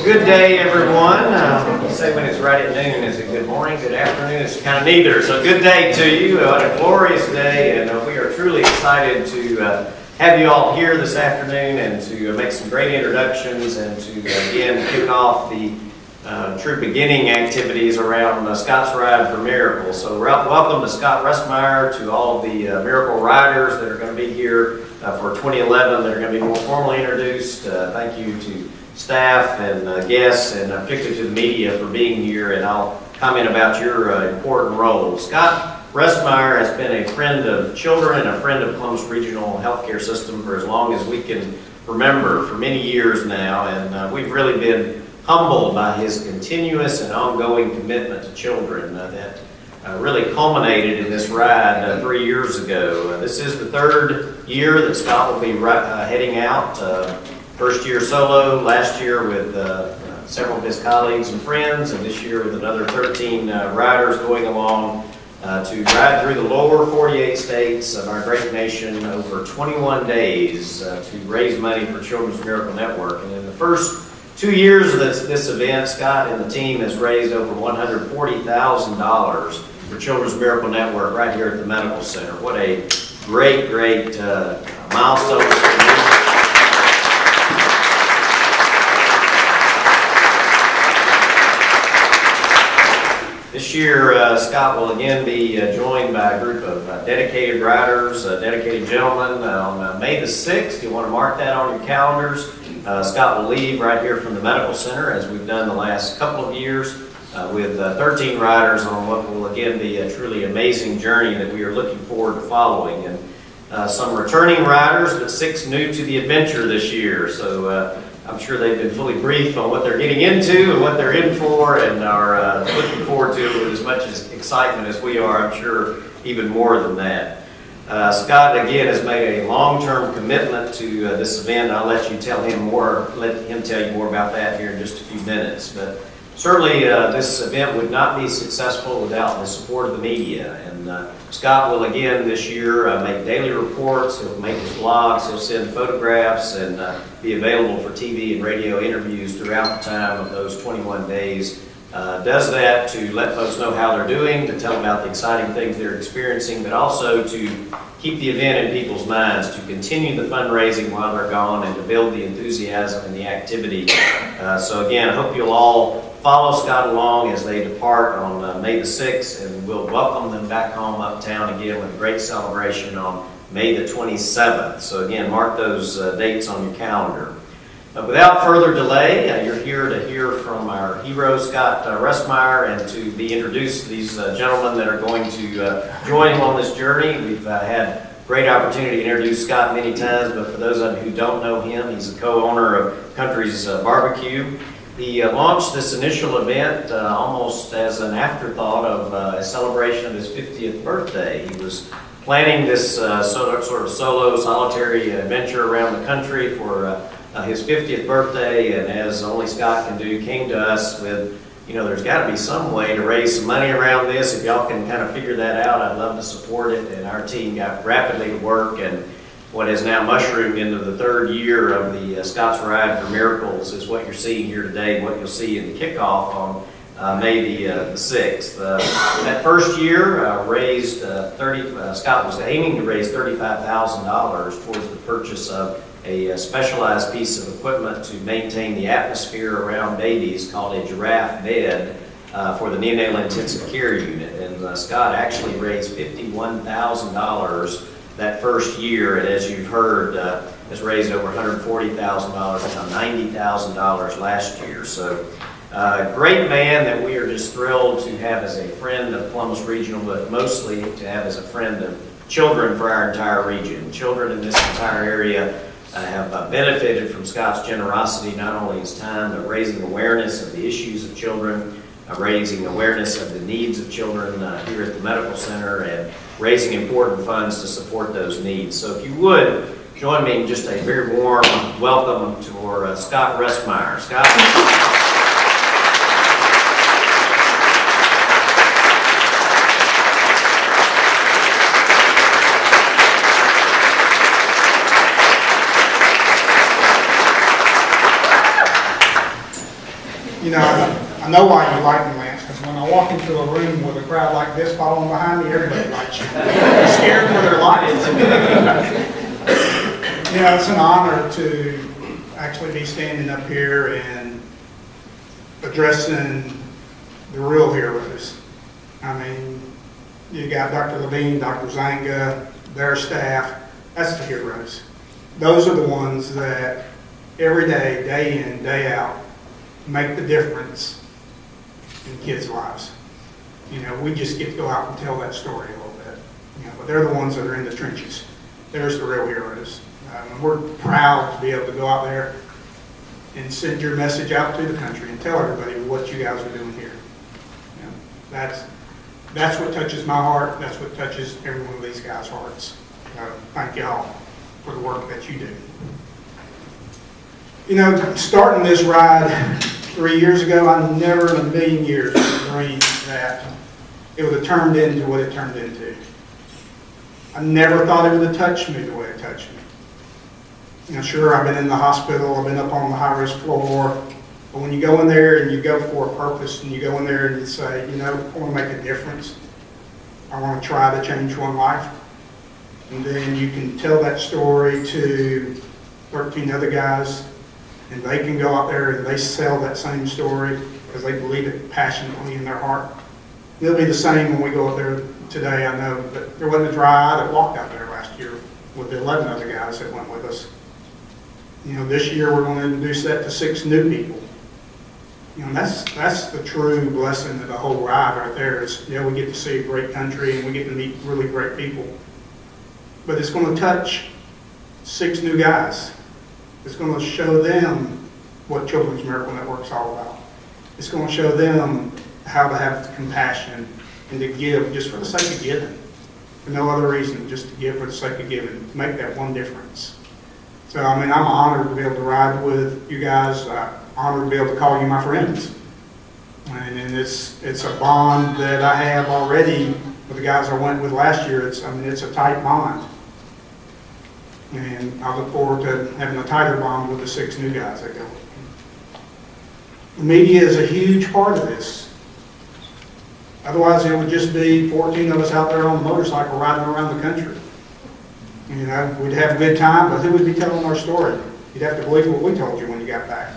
Good day, everyone. You say when it's right at noon, is it good morning, good afternoon? It's kind of neither. So good day to you. What a glorious day, and we are truly excited to have you all here this afternoon and to make some great introductions and to again kick off the true beginning activities around Scott's Ride for Miracles. So welcome to Scott Restmeyer, to all of the Miracle Riders that are going to be here for 2011 that are going to be more formally introduced. Thank you to staff and guests, and particularly to the media for being here, and I'll comment about your important role. Scott Restmeyer has been a friend of children and a friend of Columbus Regional Healthcare System for as long as we can remember, for many years now, and we've really been humbled by his continuous and ongoing commitment to children that really culminated in this ride 3 years ago. This is the third year that Scott will be heading out. First year solo, last year with several of his colleagues and friends, and this year with another 13 riders going along to ride through the lower 48 states of our great nation over 21 days to raise money for Children's Miracle Network. And in the first 2 years of this event, Scott and the team has raised over $140,000 for Children's Miracle Network right here at the Medical Center. What a great milestone. This year, Scott will again be joined by a group of dedicated riders, dedicated gentlemen on May the 6th. You want to mark that on your calendars. Scott will leave right here from the Medical Center, as we've done the last couple of years, with 13 riders on what will again be a truly amazing journey that we are looking forward to following. And some returning riders, but 6 new to the adventure this year. So I'm sure they've been fully briefed on what they're getting into and what they're in for, and are looking forward to it with as much excitement as we are. I'm sure even more than that. Scott again has made a long-term commitment to this event. I'll let him tell you more about that here in just a few minutes. But certainly this event would not be successful without the support of the media. And Scott will again this year make daily reports. He'll make his blogs. He'll send photographs and be available for TV and radio interviews throughout the time of those 21 days. Does that to let folks know how they're doing, to tell them about the exciting things they're experiencing, but also to keep the event in people's minds, to continue the fundraising while they're gone, and to build the enthusiasm and the activity. So again, I hope you'll all follow Scott along as they depart on May the 6th, and we'll welcome them back home uptown again with a great celebration on May the 27th. So again, mark those dates on your calendar. Without further delay, you're here to hear from our hero, Scott Restmeyer, and to be introduced to these gentlemen that are going to join him on this journey. We've had great opportunity to introduce Scott many times, but for those of you who don't know him, he's the co-owner of Country's Barbecue. He launched this initial event almost as an afterthought of a celebration of his 50th birthday. He was planning this sort of solo, solitary adventure around the country for his 50th birthday, and as only Scott can do, came to us with, there's got to be some way to raise some money around this. If y'all can kind of figure that out, I'd love to support it. And our team got rapidly to work, and what has now mushroomed into the third year of the Scott's Ride for Miracles is what you're seeing here today, what you'll see in the kickoff on May the 6th. That first year raised Scott was aiming to raise $35,000 towards the purchase of a specialized piece of equipment to maintain the atmosphere around babies called a giraffe bed for the neonatal intensive care unit. And Scott actually raised $51,000 that first year, and as you've heard, has raised over $140,000, $90,000 last year. So great man that we are just thrilled to have as a friend of Columbus Regional, but mostly to have as a friend of children for our entire region. Children in this entire area have benefited from Scott's generosity, not only his time, but raising awareness of the issues of children, raising awareness of the needs of children here at the Medical Center, and raising important funds to support those needs. So if you would, join me in just a very warm welcome to Scott Restmeyer. Scott. You know, I know why you like me, Lance, because when I walk into a room with a crowd like this following behind me, everybody likes you. They're scared for their lives. You know, it's an honor to actually be standing up here and addressing the real heroes. I mean, you got Dr. Levine, Dr. Zanga, their staff. That's the heroes. Those are the ones that every day, day in, day out, make the difference in kids' lives. You know, we just get to go out and tell that story a little bit. You know, but they're the ones that are in the trenches. There's the real heroes. And we're proud to be able to go out there and send your message out to the country and tell everybody what you guys are doing here. You know, that's what touches my heart. That's what touches every one of these guys' hearts. Thank y'all for the work that you do. You know, starting this ride 3 years ago, I never in a million years dreamed that it would have turned into what it turned into. I never thought it would have touched me the way it touched me. You know, sure, I've been in the hospital, I've been up on the high-risk floor, but when you go in there and you go for a purpose and you go in there and you say, you know, I want to make a difference, I want to try to change one life, and then you can tell that story to 13 other guys, and they can go out there and they sell that same story because they believe it passionately in their heart. It'll be the same when we go up there today, I know, but there wasn't a dry eye that walked out there last year with the 11 other guys that went with us. You know, this year we're going to introduce that to 6 new people. You know, that's the true blessing of the whole ride right there is, you know, we get to see a great country and we get to meet really great people. But it's going to touch 6 new guys. It's going to show them what Children's Miracle Network is all about. It's going to show them how to have compassion and to give just for the sake of giving. For no other reason, just to give for the sake of giving, to make that one difference. So, I mean, I'm honored to be able to ride with you guys. Honored to be able to call you my friends. And it's a bond that I have already with the guys I went with last year. It's a tight bond. And I look forward to having a tighter bond with the 6 new guys that go with me. The media is a huge part of this. Otherwise, it would just be 14 of us out there on a motorcycle riding around the country. You know, we'd have a good time, but who would be telling our story? You'd have to believe what we told you when you got back.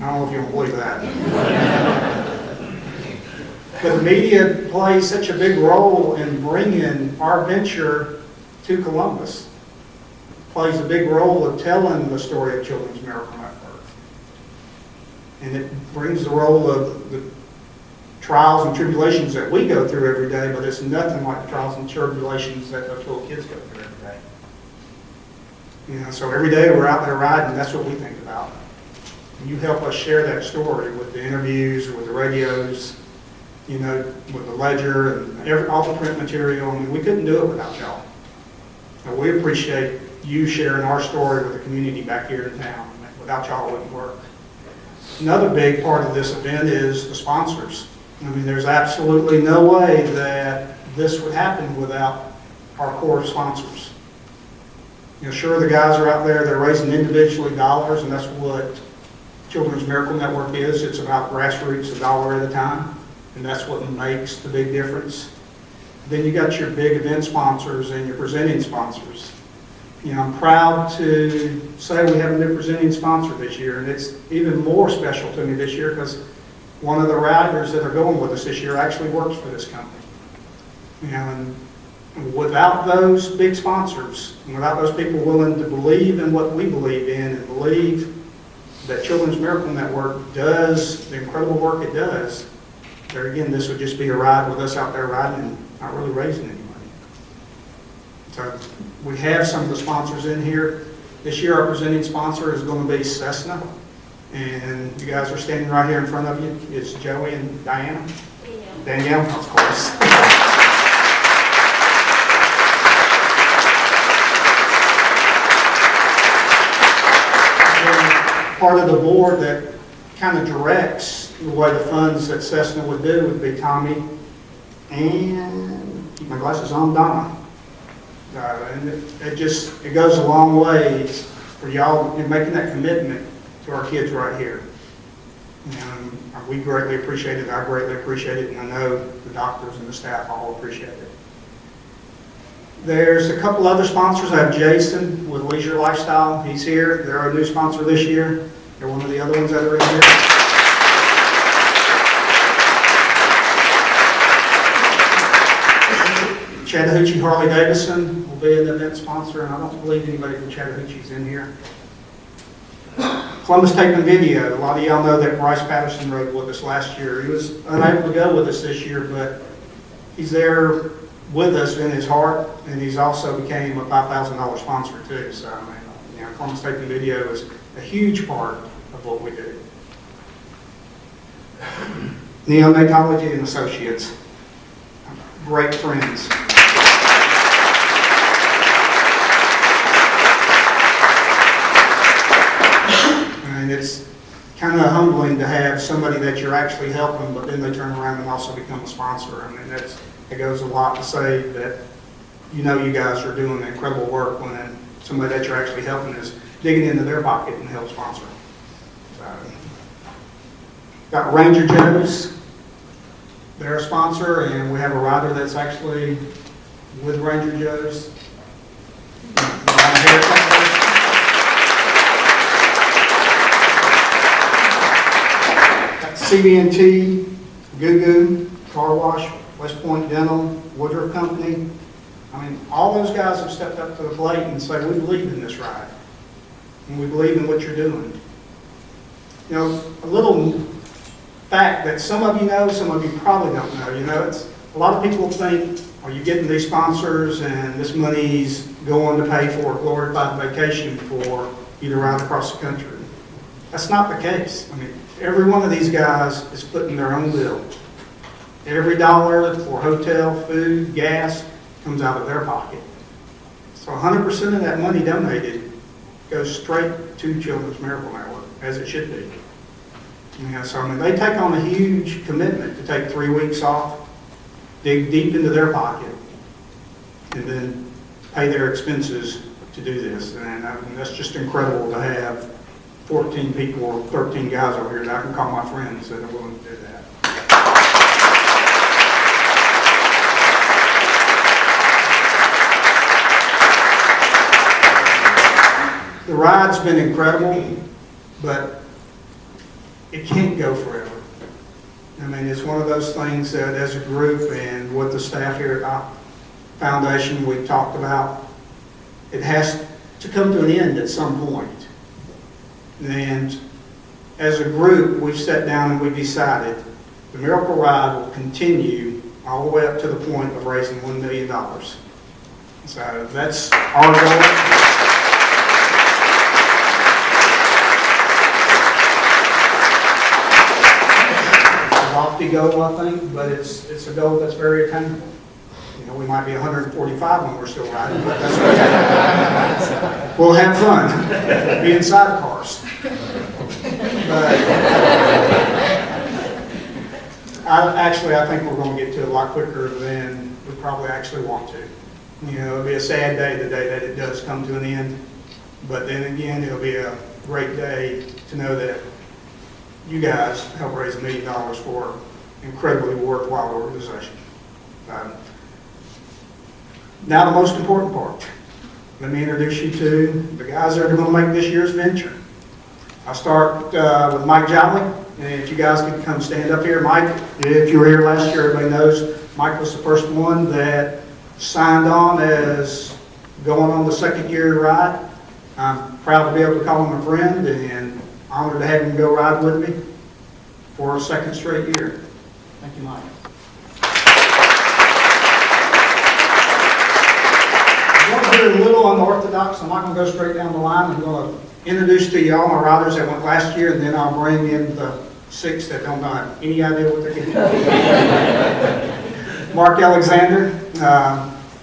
I don't know if you don't believe that. But the media plays such a big role in bringing our venture to Columbus. Plays a big role of telling the story of Children's Miracle Network. And it brings the role of the trials and tribulations that we go through every day, but it's nothing like the trials and tribulations that those little kids go through every day. You know, so every day we're out there riding, that's what we think about. And you help us share that story with the interviews, with the radios, you know, with the ledger and all the print material. I mean, we couldn't do it without y'all. So we appreciate you sharing our story with the community back here in town. Without y'all, it wouldn't work. Another big part of this event is the sponsors. I mean, there's absolutely no way that this would happen without our core sponsors. You know, sure, the guys are out there, they're raising individually dollars, and that's what Children's Miracle Network is. It's about grassroots, $1 at a time, and that's what makes the big difference. Then you got your big event sponsors and your presenting sponsors. You know, I'm proud to say we have a new presenting sponsor this year, and it's even more special to me this year because one of the riders that are going with us this year actually works for this company. You know, and without those big sponsors, and without those people willing to believe in what we believe in and believe that Children's Miracle Network does the incredible work it does, there again, this would just be a ride with us out there riding and not really raising any money. So we have some of the sponsors in here. This year our presenting sponsor is going to be Cessna. And you guys are standing right here in front of you. It's Joey and Diana. Danielle, of course. Part of the board that kind of directs the way the funds that Cessna would do would be Tommy and, keep my glasses on, Donna. And it goes a long way for y'all in making that commitment to our kids right here. We greatly appreciate it. I greatly appreciate it, and I know the doctors and the staff all appreciate it. There's a couple other sponsors. I have Jason with Leisure Lifestyle. He's here. They're our new sponsor this year. They're one of the other ones that are in here. Chattahoochee Harley Davidson will be an event sponsor, and I don't believe anybody from Chattahoochee's in here. Columbus Tape and Video. A lot of y'all know that Bryce Patterson rode with us last year. He was unable to go with us this year, but he's there with us in his heart, and he's also became a $5,000 sponsor too. So, I mean, you know, Columbus Tape and Video is a huge part of what we do. Neonatology and Associates. Great friends. And it's kind of humbling to have somebody that you're actually helping, but then they turn around and also become a sponsor. I mean, it goes a lot to say that you know you guys are doing incredible work when somebody that you're actually helping is digging into their pocket and help sponsor. So, got Ranger Joe's. They're a sponsor, and we have a rider that's actually with Ranger Joe's. CB&T, Goo Goo, Car Wash, West Point Dental, Woodruff Company. I mean, all those guys have stepped up to the plate and said, we believe in this ride, and we believe in what you're doing. You know, a little fact that some of you know, some of you probably don't know. You know, it's a lot of people think, are you getting these sponsors and this money's going to pay for a glorified vacation for you to ride across the country? That's not the case. I mean, every one of these guys is footing their own bill. Every dollar for hotel, food, gas comes out of their pocket. So 100% of that money donated goes straight to Children's Miracle Network, as it should be. You know, so I mean, they take on a huge commitment to take 3 weeks off, dig deep into their pocket, and then pay their expenses to do this. And I mean, that's just incredible to have 14 people or 13 guys over here that I can call my friends that are willing to do that. The ride's been incredible, but it can't go forever. I mean, it's one of those things that as a group and with the staff here at our foundation we've talked about, it has to come to an end at some point. And as a group, we've sat down and we've decided the Miracle Ride will continue all the way up to the point of raising $1 million. So that's our goal. Lofty goal, I think, but it's a goal that's very attainable. You know, we might be 145 when we're still riding, but that's okay. We'll have fun. Be in sidecars. But I think we're going to get to it a lot quicker than we probably actually want to. You know, it'll be a sad day the day that it does come to an end, but then again, it'll be a great day to know that you guys helped raise $1 million for an incredibly worthwhile organization. Now the most important part. Let me introduce you to the guys that are going to make this year's venture. I'll start with Mike Jolly, and if you guys can come stand up here. Mike, if you were here last year, everybody knows Mike was the first one that signed on as going on the second year ride. I'm proud to be able to call him a friend and honored to have him go ride with me for a second straight year. Thank you, Mike. I'm going to do a little unorthodox. I'm not going to go straight down the line. I'm going to introduce to you all my riders that went last year, and then I'll bring in the 6 that don't have any idea what they're doing. Mark Alexander.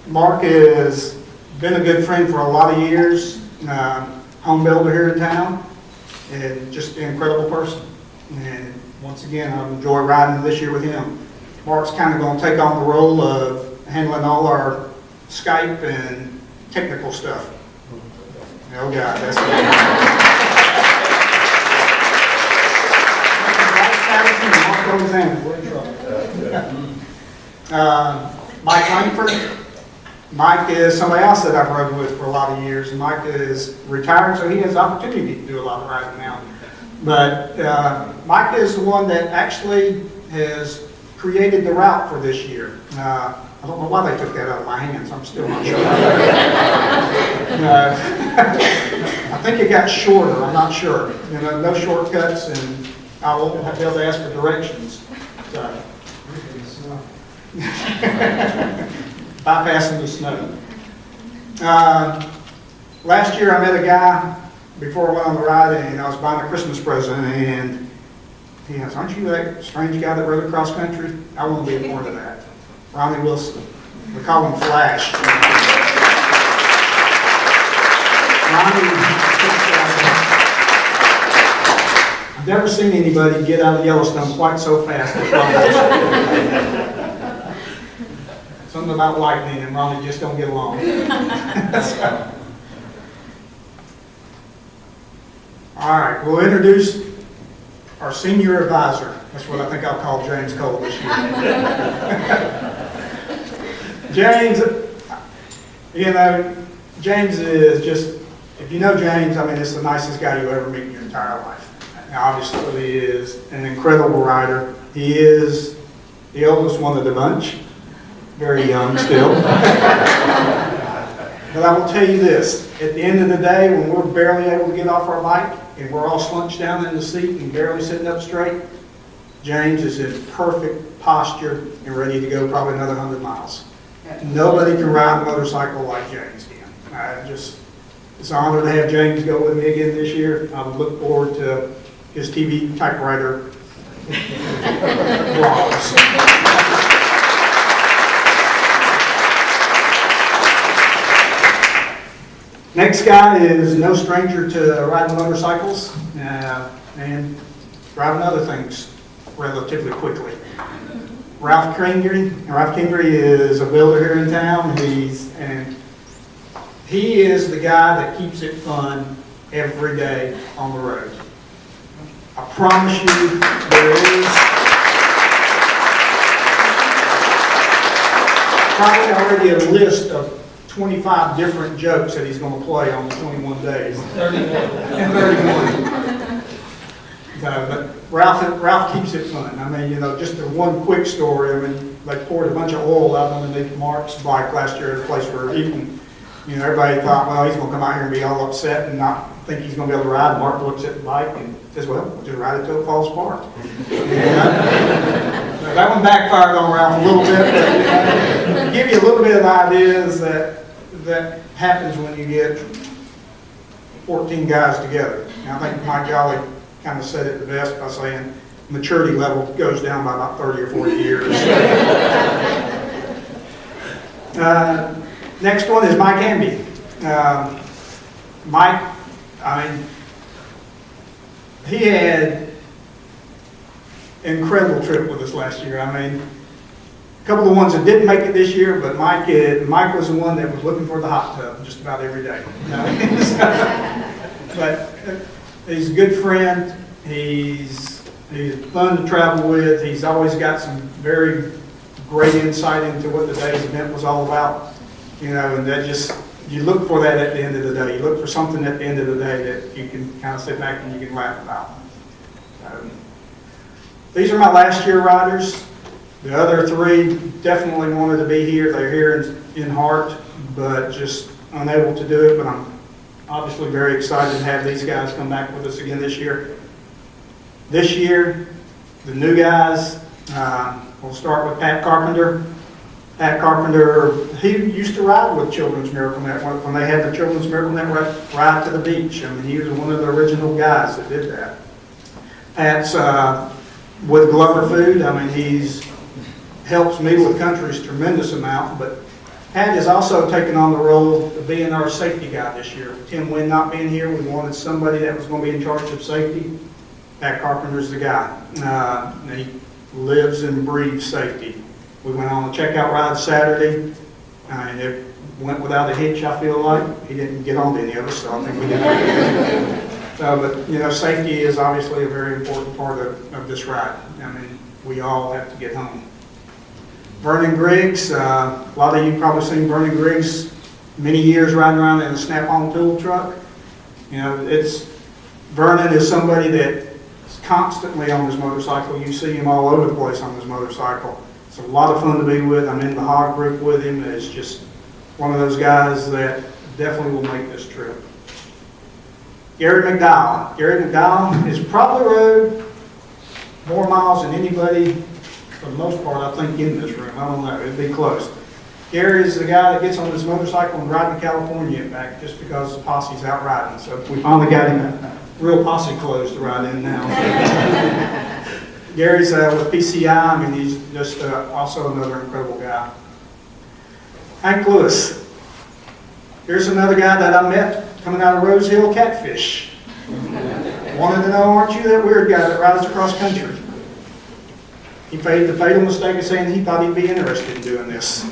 Mark has been a good friend for a lot of years. Home builder here in town. And just an incredible person. And once again, I enjoy riding this year with him. Mark's kind of going to take on the role of handling all our Skype and technical stuff. Oh God, that's good. co-examiner, we're in trouble. Mike Langford. Mike is somebody else that I've rode with for a lot of years. And Mike is retired, so he has the opportunity to do a lot of riding now. But Mike is the one that actually has created the route for this year. I don't know why they took that out of my hands. I'm still not sure. I think it got shorter. I'm not sure. You know, no shortcuts, and I won't be able to ask for directions. So. Bypassing the snow. Last year I met a guy before I went on the ride, and I was buying a Christmas present, and he asked, "Aren't you that strange guy that rode across country? I want to be a part of that." Ronnie Wilson. We call him Flash. Ronnie, I've never seen anybody get out of Yellowstone quite so fast as Ronnie. Something about lightning and Ronnie just don't get along. So. All right, we'll introduce our senior advisor. That's what I think I'll call James Cole this year. James, you know, James is just, if you know James, I mean, it's the nicest guy you'll ever meet in your entire life. Now, obviously, he is an incredible rider. He is the oldest one of the bunch. Very young still. But I will tell you this, at the end of the day, when we're barely able to get off our bike and we're all slunched down in the seat and barely sitting up straight, James is in perfect posture and ready to go probably another 100 miles. Nobody can ride a motorcycle like James can. It's an honor to have James go with me again this year. I would look forward to his TV typewriter vlogs. Next guy is no stranger to riding motorcycles and driving other things relatively quickly. Ralph Kingery. Ralph Kingery is a builder here in town. He is the guy that keeps it fun every day on the road. I promise you there is probably already a list of 25 different jokes that he's going to play on the 21 days. 31. But Ralph keeps it fun. I mean, you know, just one quick story. I mean, they poured a bunch of oil out underneath Mark's bike last year at a place we're eating. You know, everybody thought, well, he's going to come out here and be all upset and not think he's going to be able to ride. Mark looks at the bike and says, well, we'll just ride it till it falls apart. That one backfired on Ralph a little bit, but to give you a little bit of ideas that happens when you get 14 guys together. And I think Mike Jolly kind of said it the best by saying maturity level goes down by about 30 or 40 years. Next one is Mike Hamby. Mike, I mean, he had an incredible trip with us last year. I mean, a couple of the ones that didn't make it this year, but Mike was the one that was looking for the hot tub just about every day. But he's a good friend. He's fun to travel with. He's always got some very great insight into what the day's event was all about. You know, and that just, you look for that at the end of the day. You look for something at the end of the day that you can kind of sit back and you can laugh about. These are my last year riders. The other three definitely wanted to be here. They're here in heart, but just unable to do it. But I'm obviously very excited to have these guys come back with us again this year. This year, the new guys, we'll start with Pat Carpenter. Pat Carpenter, he used to ride with Children's Miracle Net when they had the Children's Miracle Net ride to the beach. I mean, he was one of the original guys that did that. Pat's with Glover Food. I mean, he's helps me with country's tremendous amount, but Pat has also taken on the role of being our safety guy this year. Tim Wynn not being here, we wanted somebody that was going to be in charge of safety. Pat Carpenter's the guy. He lives and breathes safety. We went on a checkout ride Saturday, and it went without a hitch, I feel like. He didn't get on to any of us, so I think we did. But, you know, safety is obviously a very important part of this ride. I mean, we all have to get home. Vernon Griggs, a lot of you probably seen Vernon Griggs many years riding around in a Snap-on tool truck. You know, Vernon is somebody that is constantly on his motorcycle. You see him all over the place on his motorcycle. It's a lot of fun to be with. I'm in the hog group with him. It's just one of those guys that definitely will make this trip. Gary McDowell. Gary McDowell has probably rode more miles than anybody, for the most part, I think, in this room. I don't know. It'd be close. Gary is the guy that gets on his motorcycle and rides to California and back just because the posse's out riding. So we finally got him real posse clothes to ride in now. Gary's with PCI. I mean, he's just also another incredible guy. Hank Lewis. Here's another guy that I met coming out of Rose Hill Catfish. Wanted to know, aren't you that weird guy that rides across country? He made the fatal mistake of saying he thought he'd be interested in doing this.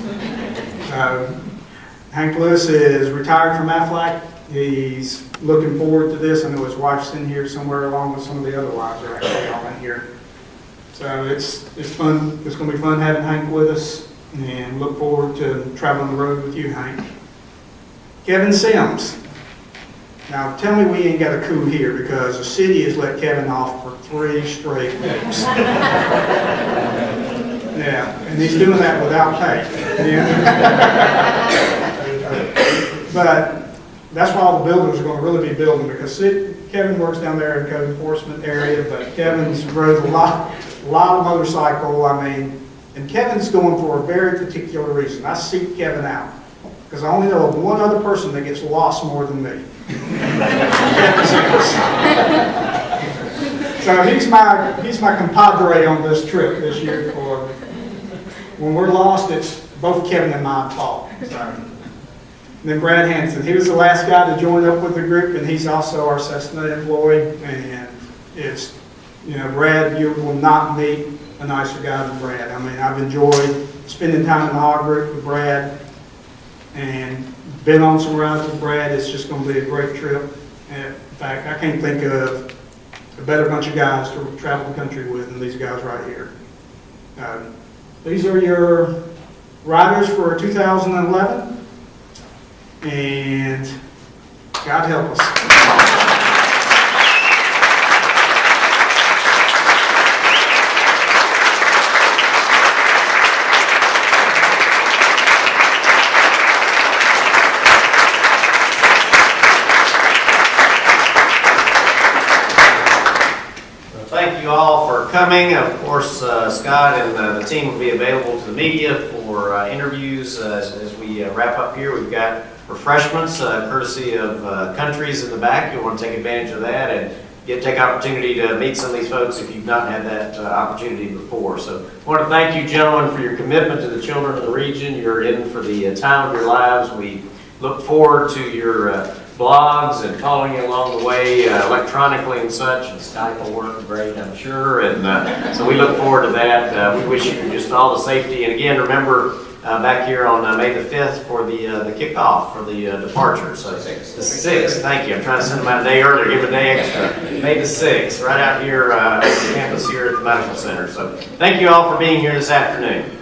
Hank Lewis is retired from Aflac. He's looking forward to this. I know his wife's in here somewhere along with some of the other wives are actually all in here. So it's fun. It's going to be fun having Hank with us, and look forward to traveling the road with you, Hank. Kevin Sims. Now tell me we ain't got a coup here, because the city has let Kevin off for 3 straight weeks. Yeah, and he's doing that without pay. Yeah. But that's why all the builders are going to really be building, because Kevin works down there in the code enforcement area, but Kevin's rode a lot of motorcycle. I mean, and Kevin's going for a very particular reason. I seek Kevin out because I only know of one other person that gets lost more than me. So he's my compadre on this trip this year. For when we're lost, it's both Kevin and my fault. So. And then Brad Hansen, he was the last guy to join up with the group, and he's also our Cessna employee. And it's, you know, Brad, you will not meet a nicer guy than Brad. I mean, I've enjoyed spending time in the hog group with Brad, and been on some rides with Brad. It's just going to be a great trip. And in fact, I can't think of a better bunch of guys to travel the country with than these guys right here. These are your riders for 2011, and God help us. Thank you all for coming. Of course, Scott and the team will be available to the media for interviews as we wrap up here. We've got refreshments courtesy of Countries in the back. You'll want to take advantage of that and take opportunity to meet some of these folks if you've not had that opportunity before. So I want to thank you, gentlemen, for your commitment to the children of the region. You're in for the time of your lives. We look forward to your blogs and following you along the way electronically and such, and Skype will work great, I'm sure, and so we look forward to that. We wish you just all the safety, and again, remember back here on May the 5th for the kickoff for the departure. So the 6th, thank you. I'm trying to send them out a day earlier, give a day extra. May the 6th, right out here at the campus here at the Medical Center. So thank you all for being here this afternoon.